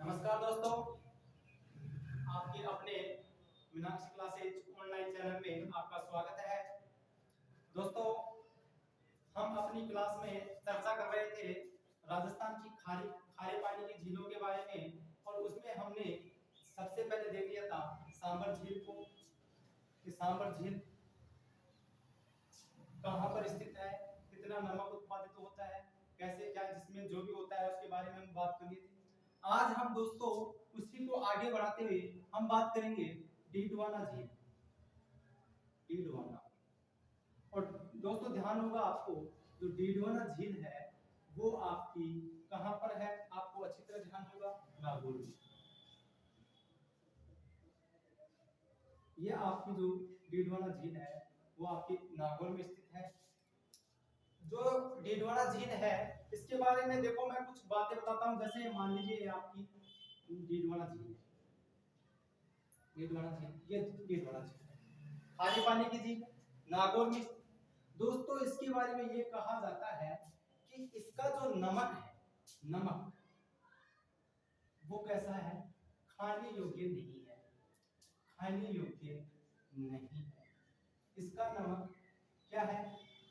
नमस्कार दोस्तों, आपके अपने मीनाक्षी क्लासेज ऑनलाइन चैनल में आपका स्वागत है। दोस्तों, हम अपनी क्लास में चर्चा कर रहे थे राजस्थान की खारे पानी की झीलों के बारे में, और उसमें हमने सबसे पहले देख लिया था सांबर झील को कि सांबर झील कहाँ पर स्थित है, कितना नमक उत्पादित होता है, कैसे क्या जिसमें जो भी होता है उसके बारे में हम बात कर लिए थे। आज हम दोस्तों उसी को आगे बढ़ाते हुए हम बात करेंगे डीडवाना झील। डीडवाना, और दोस्तों ध्यान होगा आपको, जो डीडवाना झील है वो आपकी कहां पर है, आपको अच्छी तरह ध्यान होगा, नागौर में। ये आपकी जो डीडवाना झील है वो आपके नागौर में स्थित है। जो डीडवाना झील है इसके बारे में देखो मैं कुछ बातें बताता हूं। जैसे मान लीजिए ये आपकी डीडवाना झील है, डीडवाना झील, ये डीडवाना झील है, खारे पानी की झील नागौर में। दोस्तों इसके बारे में ये कहा जाता है कि इसका जो नमक है, नमक वो कैसा है, खाने योग्य नहीं है, खाने योग्य नहीं है। इसका नमक क्या है,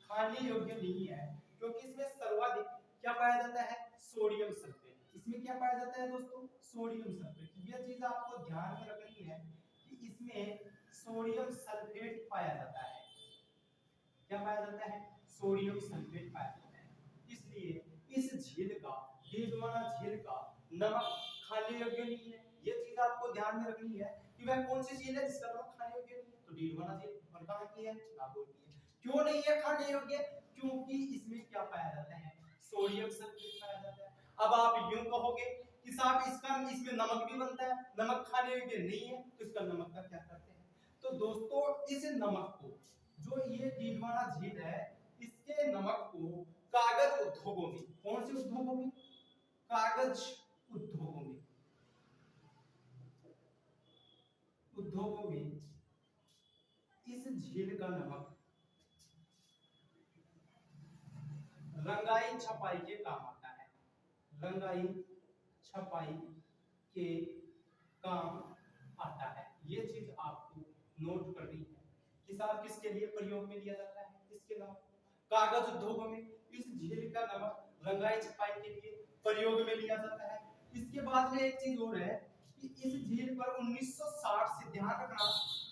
खाने योग्य नहीं है, क्योंकि इसमें सर्वाधिक क्या पाया जाता है, सोडियम सल्फेट। इसमें क्या पाया जाता है दोस्तों, सोडियम सल्फेट। ये चीज आपको ध्यान में रखनी है कि इसमें सोडियम सल्फेट पाया जाता है। क्या पाया जाता है, सोडियम सल्फेट पाया जाता है। इसलिए इस झील का, डीडवाना झील का नमक खाने योग्य नहीं है। ये चीज आपको ध्यान में रखनी है कि वह कौन सी झील है जिसका नमक खाने योग्य नहीं है। तो डीडवाना झील, और कहां की है, नागौर की है। क्यों नहीं है खाने योग्य, क्योंकि इसमें क्या पाया जाता है, सोडियम सल्फेट पाया जाता है। अब आप यूं कहोगे कि साहब इसमें नमक भी बनता है, नमक खाने योग्य नहीं है, तो इसका नमक का क्या करते हैं। तो दोस्तों इस नमक को, जो ये डीडवाना झील है, इसके नमक को कागज उद्योगों में, कौन से उद्योगों में, कागज उद्योगों में, उद्योगों में इस झील का नमक रंगाई छपाई के काम आता है। रंगाई छपाई के काम आता है। ये चीज आपको नोट करनी है कि साहब किसके लिए प्रयोग में लिया जाता है, इसके नमक कागज उद्योगों में इस झील का नमक रंगाई छपाई के लिए प्रयोग में लिया जाता है। इसके बाद में एक चीज और है कि इस झील पर 1960 से, ध्यान रखना,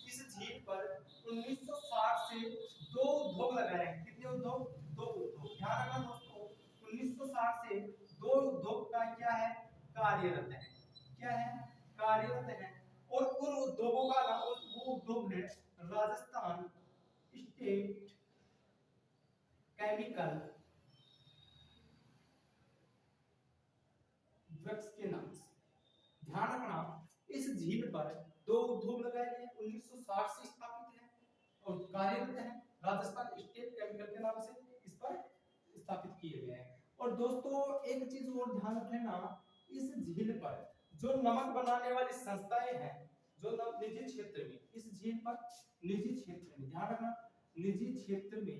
इस झील पर 1960 से दो उद्योग लगाए हैं। कितने उद्योग, दो उद्योग। ध्यान रखना दोस्तों, 1960 से दो उद्योग का क्या है, कार्यरत है। क्या है, कार्यरत है। और उन उद्योगों का नाम, वो उद्योग है राजस्थान स्टेट केमिकल ड्रग्स के नाम से। ध्यान रखना, इस झील पर दो उद्योग लगाए गए, 1960 से स्थापित है और कार्यरत है, राजस्थान स्टेट केमिकल के नाम से इस पर स्थापित किए गए हैं। और दोस्तों एक चीज और ध्यान रख लेना, इस झील पर जो नमक बनाने वाली संस्थाएं हैं, जो निजी क्षेत्र में, इस झील पर निजी क्षेत्र में, ध्यान रखना, निजी क्षेत्र में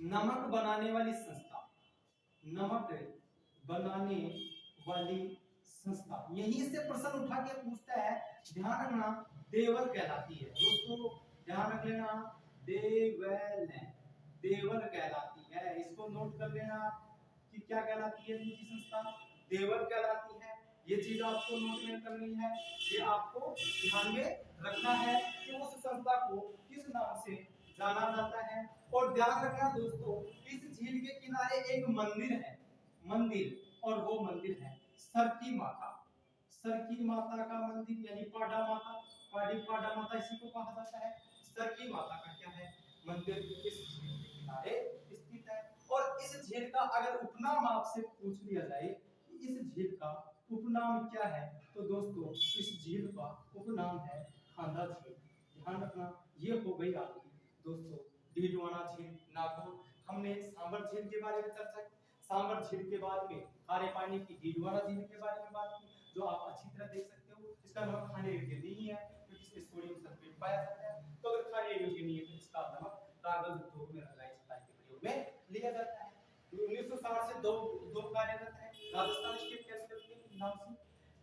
नमक बनाने वाली संस्था, नमक बनाने वाली संस्था, यहीं से प्रश्न उठा के पूछता है, ध्यान रखना, देवल कहलाती है। दोस्तों ध्यान रख लेना, देवल, देवल कहलाती है। इसको नोट कर लेना कि क्या कहलाती है निजी संस्था, देवल कहलाती है। ये चीज आपको नोट में करनी है, ये आपको ध्यान में रखना है कि उस संस्था को किस नाम से जाना जाता है। और ध्यान रखना दोस्तों, इस झील के किनारे एक मंदिर है, मंदिर, और वो मंदिर है सरकी माता। सरकी माता का मंदिर, यानी पाडा माता, पाडा माता इसी को कहा जाता है। सरकी माता का क्या है, मंदिर इस झील के किनारे स्थित है। और इस झील का अगर उपनाम आपसे पूछ लिया जाए कि इस झील का उपनाम क्या है, तो दोस्तों इस झील का उपनाम है खांदा झील। ध्यान रखना, ये हो गई आपकी दोस्तों डीडवाना झील, नागौर। हमने सांबर झील के बारे में चर्चा की, सांबर झील के बाद में खारे पानी की डीडवाना झील के बारे में बात की, जो आप अच्छी तरह देख सकते हो। इसका नमक खाने योग्य नहीं है क्योंकि इसमें सोडियम सल्फेट पाया जाता है। तो अगर खाने योग्य नहीं है तो इसका नमक कागज उद्योग में रंगाई छपाई के प्रयोग में लिया जाता है। 1960 से दो कार्यरत है, राजस्थान स्टेट नाम से।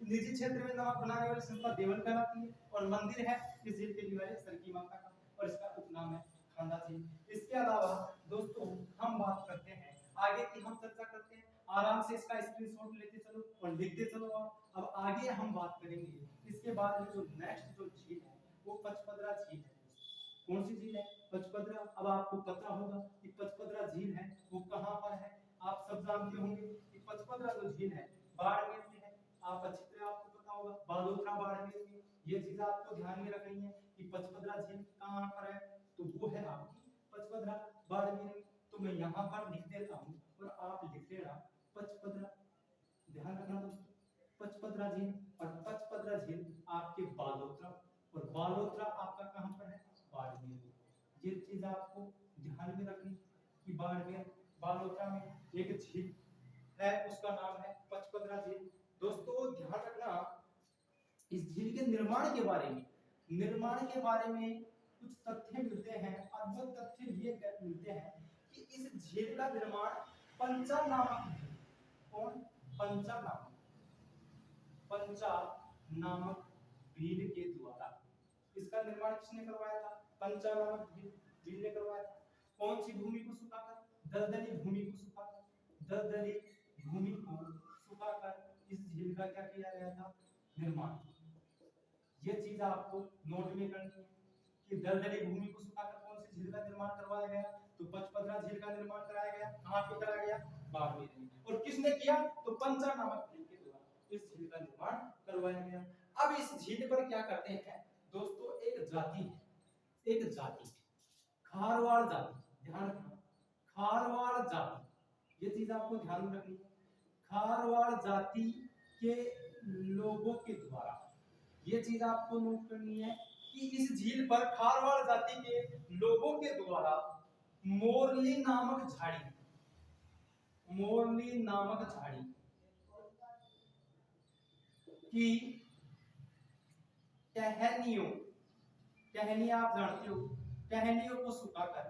निजी क्षेत्र में नमक बनाने वाली संस्था देवन कहलाती है और मंदिर है इस झील के किनारे सरकी माता का और इसका उपनाम है खांदा झील। इसके अलावा दोस्तों हम बात करते हैं आगे की, हम चर्चा करते हैं, आराम से इसका स्क्रीनशॉट लेते चलो और लिखते चलो। अब आगे हम बात करेंगे इसके बाद में जो नेक्स्ट जो झील है वो पचपदरा झील है। कौन सी झील है? पचपदरा। अब आपको पता होगा कि पचपदरा झील है वो कहां पर है, आप सब जानते होंगे कि पचपदरा जो झील है बाड़मेर में है। आप अच्छी तरह आपको पता होगा बालोतरा बाड़मेर में। ये चीज आपको ध्यान में रखनी है कि पचपदरा झील कहां पर है, तो वो है आपकी पचपदरा बाड़मेर में। तो मैं यहां पर लिख देता हूं और आप लिख लेना पचपदरा। ध्यान रखना दोस्तों, पचपदरा झील। और पचपदरा झील आपके बालोतरा और बालोतरा आपका कहां पर है? बाड़मेर में। ये चीज आपको ध्यान में रखनी कि बाड़मेर बालोतरा में एक झील है उसका नाम है पचपदरा झील। दोस्तों ध्यान रखना इस झील के निर्माण के बारे में, निर्माण के बारे में कुछ तथ्य मिलते हैं और वो तथ्य ये मिलते हैं कि इस झील का निर्माण पंचा नामक, कौन? पंचा नामक, पंचा नामक भील के द्वारा। इसका निर्माण किसने करवाया था? पंचा नामक भील ने करवाया था। कौन सी भूमि को सुखाकर? दलदली भूमि को सुखाकर, दलदली भूमि को सुखाकर इस झील का क्या किया गया था? निर्माण। ये चीज आपको नोट में करनी है कि दलदली भूमि को सुखाकर कौन सी झील का निर्माण करवाया गया? तो पचपदरा झील का निर्माण कराया गया। कहां पे कराया गया? बाड़मेर में। और किसने किया? तो पंचा नामक भील के द्वारा इस झील का निर्माण करवाया गया। अब इस झील पर क्या करते हैं दोस्तों, एक जाति है, एक जाति खारवाड़ जाति। ध्यान रखना खारवाड़ जाति, ये चीज आपको ध्यान में रखनी है। खारवाड़ जाति के लोगों के द्वारा, ये चीज आपको नोट करनी है कि इस झील पर खारवाड़ जाति के लोगों के द्वारा मोरली नामक झाड़ी, मोरली नामक झाड़ी की टहनियों, टहनी आप जानते हो, टहनियों को सुखाकर,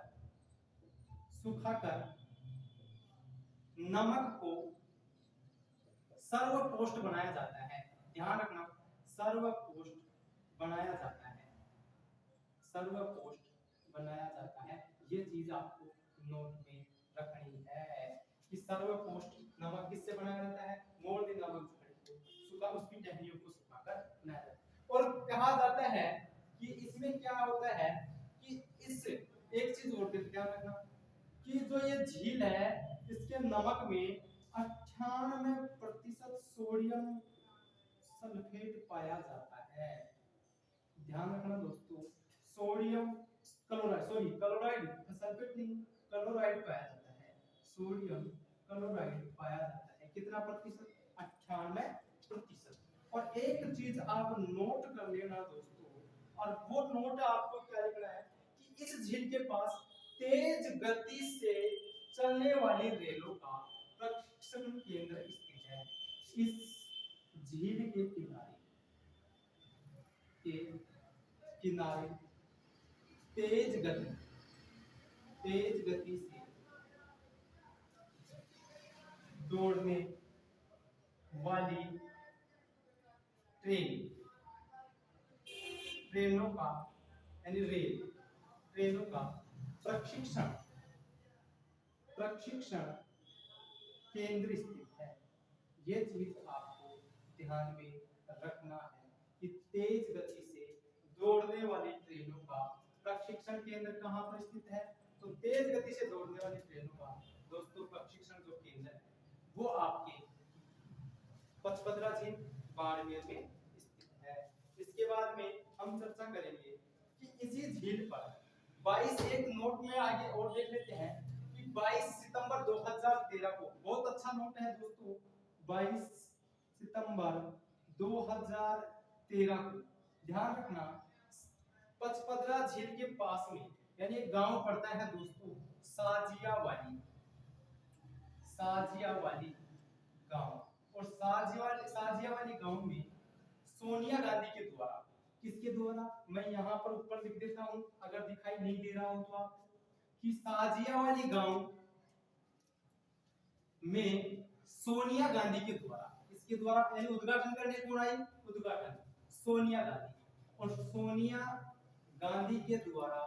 सुखाकर नमक को सर्वपोष्ट बनाया जाता है। ध्यान रखना सर्वपोष्ट बनाया जाता है, सर्वपोष्ट बनाया जाता है। ये चीज आपको नोट में रखनी है कि सर्वपोष्ट नमक किससे बनाया जाता है? मोरली नामक झाड़ी को सुखा, उसकी टहनियों को सुखाकर बनाया जाता है। और कहा जाता है कि इसमें क्या होता है कि इस एक चीज और ध्यान रखना कि जो ये झील है इसके नमक में 98% सोडियम सल्फेट पाया जाता है। ध्यान रखना दोस्तों, sodium chloride, sorry chloride, sulphate नहीं, क्लोराइड पाया जाता है। सोडियम क्लोराइड पाया जाता है। कितना प्रतिशत? 98%। और एक चीज आप नोट कर लेना दोस्तों, और वो नोट आपको क्या लिखना है कि इस झील के पास तेज गति से चलने वाली रेलों का प्रशिक्षण केंद्र स्थित है। इस झील के किनारे के किनारे तेज गति से दौड़ने वाली ट्रेनों का यानी ट्रेनों का प्रशिक्षण केंद्र स्थित है। ये चीज आपको ध्यान में रखना है कि तेज गति से दौड़ने वाली ट्रेनों का प्रशिक्षण केंद्र कहां पर स्थित है? तो तेज गति से दौड़ने वाली ट्रेनों का दोस्तों प्रशिक्षण जो केंद्र है वो आपके पचपदरा झील बाड़मेर में स्थित है। इसके बाद में हम चर्चा करेंगे कि इसी झील पर 22 एक नोट में आगे और देख लेते हैं कि 22 सितंबर 2013 को, बहुत अच्छा नोट है दोस्तों, 22 सितंबर 2013 को, ध्यान रखना, पचपदरा झील के पास में यानी एक गांव पड़ता है दोस्तों साजियावाली, साजियावाली गांव। और साजियावाली गांव में सोनिया गांधी के द्वारा, किसके द्वारा? मैं यहाँ पर ऊपर लिख देता हूँ अगर दिखाई नहीं दे रहा हो तो आपको, कि साजियावाली गांव में सोनिया गांधी के द्वारा, इसके द्वारा यानी उद्घाटन करने कौन आई? उद्घाटन सोनिया गांधी। और सोनिया गांधी के द्वारा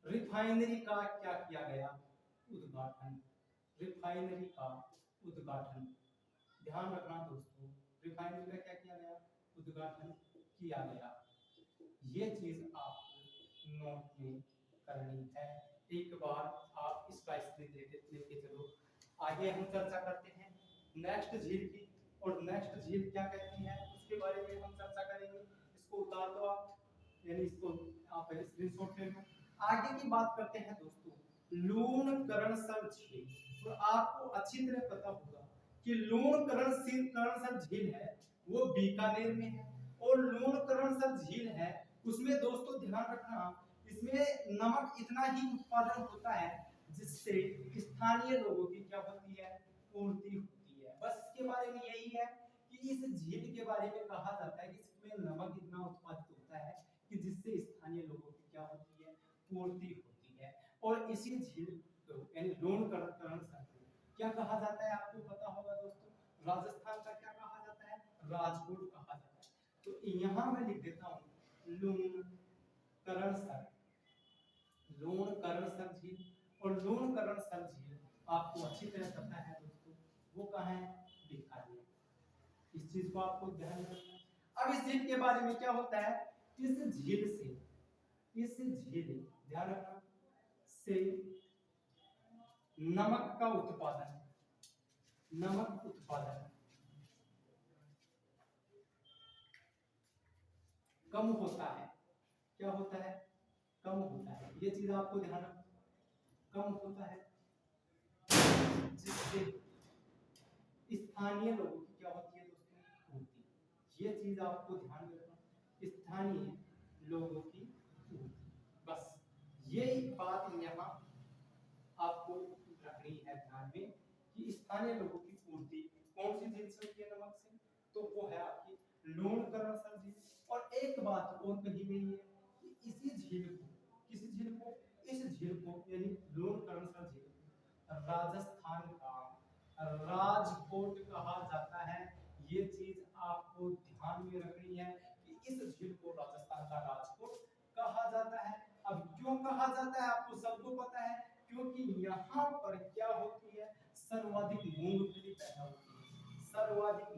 रिफाइनरी का क्या किया गया? उद्घाटन। रिफाइनरी का उद्घाटन। ध्यान रखना दोस्तों, रिफाइनरी का क्या किया गया? उद्घाटन किया गया। ये चीज आप नोट में करनी है। एक बार आप इसका स्क्रीन लेके चलो। आगे हम चर्चा करते हैं नेक्स्ट झील की। और नेक्स्ट झील क्या कहती है उसके बारे में हम चर्चा करेंगे। इसको उतार दो आप, यानी इसको आप स्क्रीनशॉट ले लो। आगे की बात करते हैं दोस्तों लूणकरणसर झील। और आपको अच्छी तरह पता होगा कि लूणकरणसर झील है वो बीकानेर में है। और लूणकरणसर झील है उसमें दोस्तों ध्यान रखना इसमें नमक इतना ही उत्पादन होता है जिससे स्थानीय लोगों की क्या होती है? पूर्ति होती है। बस इसके बारे में यही है कि इस झील के बारे में कहा जाता है कि इसमें नमक इतना उत्पादित होता है कि जिससे स्थानीय लोगों की क्या होती है? पूर्ति होती है। और इसी झील को यानी लूणकरणसर को क्या कहा जाता है? आपको पता होगा दोस्तों, राजस्थान का क्या कहा जाता है? राजकोट कहा जाता है। तो यहाँ मैं लिख देता हूँ लूणकरणसर। लूणकरणसर झील। और लूणकरणसर झील आपको अच्छी तरह पता है दोस्तों वो कहाँ है? बीकानेर। इस चीज को आपको ध्यान रखना है। अब इस झील के बारे में क्या होता है? इस झील ध्यान रखना से नमक का उत्पादन कम होता है। क्या होता है? कम होता है। ये चीज आपको ध्यान रखना, कम होता है जिससे स्थानीय लोगों की क्या होती है दोस्तों? पूर्ति। ये चीज आपको ध्यान रखना, स्थानीय लोगों की पूर्ति। बस ये बात यहाँ आपको रखनी है ध्यान में कि स्थानीय लोगों की पूर्ति कौन सी झील से होती है? नमक से। तो वो है आपकी लूणकरणसर झील। और एक बात और कही गई है कि इसी झील को, किसी झील को, इस झील को यानी लूणकरणसर झील को राजस्थान का राजकोट कहा जाता है। ये चीज आपको ध्यान में रखनी है कि इस झील को राजस्थान का राजकोट कहा जाता है। अब क्यों कहा जाता है आपको सबको पता है, क्योंकि यहाँ पर क्या होती है? सर्वाधिक मूंगफली पैदा होती है। सर्वाधिक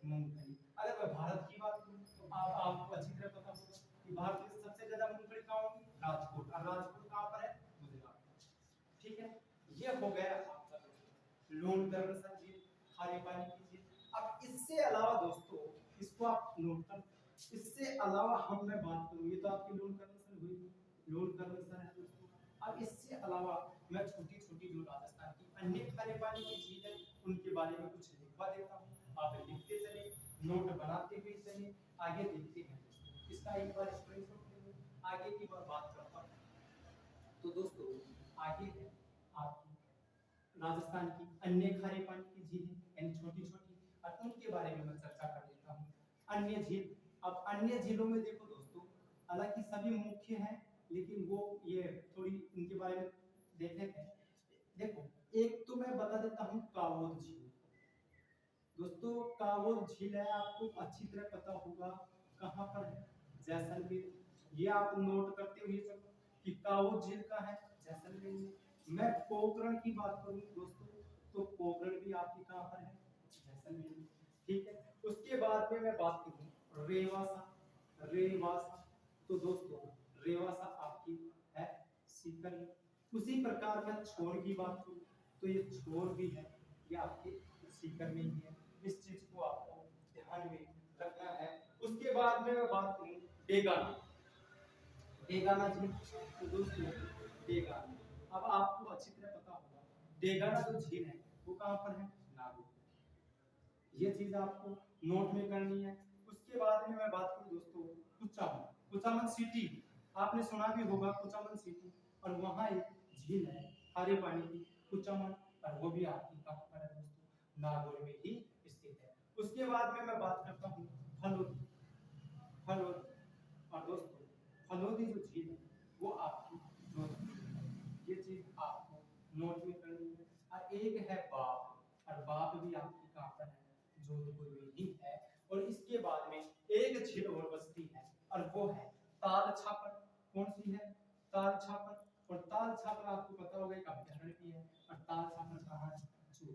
मूंगफली। अगर मैं भारत की बात करूं तो आपको अच्छी तरह पता होगा कि भारत में सबसे ज्यादा मूंगफली कहाँ होगी? राजकोट। और राजकोट कहाँ पर है? गुजरात। ठीक है, ये हो गया आपका लूणकरणसर झील, खारे पानी की झील। अब इससे अलावा दोस्तों इसको आप नोट कर, इससे अलावा हम मैं बात करूं, ये तो आपकी लूणकरणसर हुई, लूणकरणसर है दोस्तों। अब इससे अलावा मैं छोटी छोटी जो राजस्थान की अन्य खारे पानी की झील है उनके बारे में कुछ लिखवा देता हूँ। आप लिखते चले, नोट बनाते हुए चले, आगे देखते हैं। इसका एक बार स्क्रीनशॉट ले लो, आगे की बात करता हूँ। तो दोस्तों आगे है आपकी राजस्थान की अन्य खारे पानी की झील यानी छोटी छोटी, और उनके बारे में मैं चर्चा कर लेता हूँ। अन्य झील, अब अन्य झीलों में देखो दोस्तों, हालांकि सभी मुख्य हैं लेकिन वो ये थोड़ी उनके बारे में देख लेते हैं। देखो एक तो मैं बता देता हूँ कावोद झील। दोस्तों कावोद झील है आपको अच्छी तरह पता होगा कहाँ पर है? जैसलमेर। ये आप नोट करते हुए चलो कि कावोद झील का है जैसलमेर में। मैं पोखरण की बात करूं दोस्तों तो पोखरण भी आपकी कहां पर है? जैसलमेर में। ठीक है, उसके बाद में मैं बात करूं रेवासा। तो दोस्तों रेवासा आपकी है सीकर में। उसी प्रकार मैं छोर की बात करूं तो ये छोर भी है, ये आपके सीकर में ही है। इस चीज को आपको ध्यान में रखना है। उसके बाद में मैं बात करूं डेगाना झील। तो दोस्तों डेगाना, अब आपको अच्छी तरह पता होगा डेगाना जो झील है वो कहां पर है? नागौर। ये चीज आपको नोट में करनी है। उसके बाद में मैं बात करूं दोस्तों कुचामन सिटी। आपने सुना भी होगा कुचामन सिटी, और वहां एक झील है खारे पानी की कुचामन, और वो भी आपकी कहां पर है दोस्तों? नागौर में ही स्थित है। उसके बाद में मैं बात करता हूं फलोदी। और दोस्तों फलोदी जो झील है वो आपकी जोधपुर में है। ये चीज आपको नोट में करनी है। और एक है बाप, और बाप भी आपकी कहाँ पर है, जोधपुर में ही है। और इसके बाद में एक झील और बसती है, और वो है ताल छापर। कौन सी है? ताल छापर। और ताल छापर आपको पता होगा एक अभ्यारण्य भी है। और ताल छापर कहाँ है? जो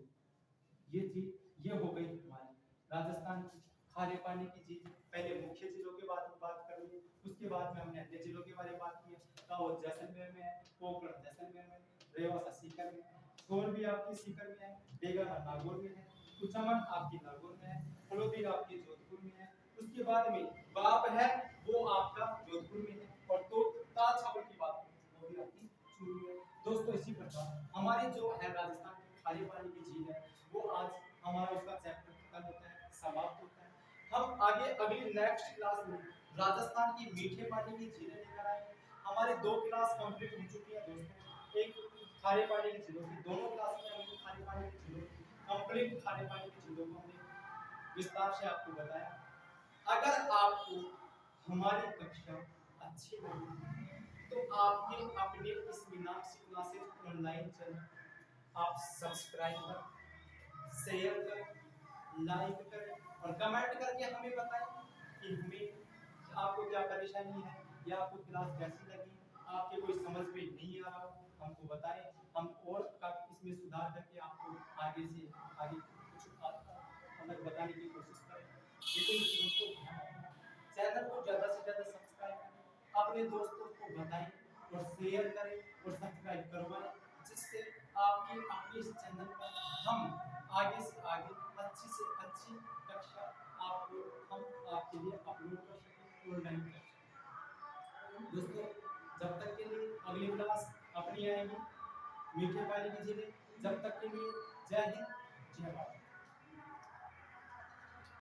ये थी, ये हो गई हमारी राजस्थान की खारे पानी की झील। पहले मुख्य झीलों के बारे में बात कर ली, उसके बाद में हमने अन्य झीलों के बारे में बात की है। वो जैसलमेर में है, पोखरण जैसलमेर में, रेवासा सीकर में है, सोन भी आपकी सीकर में है, बेगाना नागौर में है, कुचामन आपकी नागौर में है, फलोदी आपकी जोधपुर में है। उसके बाद में बाप है, वो आपका जोधपुर में है। और तो ताल छापर की बात करें वो भी आपकी चूरू में है। दोस्तों इसी प्रकार हमारी जो है राजस्थान की खारे पानी की झील है, वो आज हमारा उसका चैप्टर खत्म होता है, समाप्त होता है। हम आगे अगली नेक्स्ट क्लास में राजस्थान की मीठे पानी की झीलें लेकर आएंगे। हमारे 2 क्लास कंप्लीट हो चुकी है दोस्तों, एक खारे पानी की झीलों की, दोनों क्लास में हमने खारे पानी की झीलों की कंप्लीट खारे पानी की झीलों को हमने विस्तार से आपको बताया। अगर आपको हमारी कक्षा अच्छी लगी तो आपके अपने इस मीनाक्षी क्लासेस ऑनलाइन चैनल आप सब्सक्राइब करें, शेयर करें, लाइक करें और कमेंट करके हमें बताएं कि हमें आपको क्या परेशानी है या आपको क्लास कैसी लगी, आपके कोई समझ में नहीं आ रहा हो हमको बताएं। हम और इसमें सुधार करके आपको आगे से आगे कुछ अलग बताने की कोशिश करें। लेकिन दोस्तों ध्यान रखना, चैनल को ज़्यादा से ज़्यादा सब्सक्राइब करें, अपने दोस्तों को बताएं और शेयर करें और सब्सक्राइब करवाएं, जिससे आपकी अपने इस चैनल पर हम आगे से आगे अच्छी से अच्छी कक्षा आपको हम आपके लिए अपलोड कर सकें, ऑनलाइन कर सकें। दोस्तों जब तक के लिए अगली क्लास अपनी आएगी मीठे पानी की झीलें, जब तक के लिए जय हिंद जय भारत।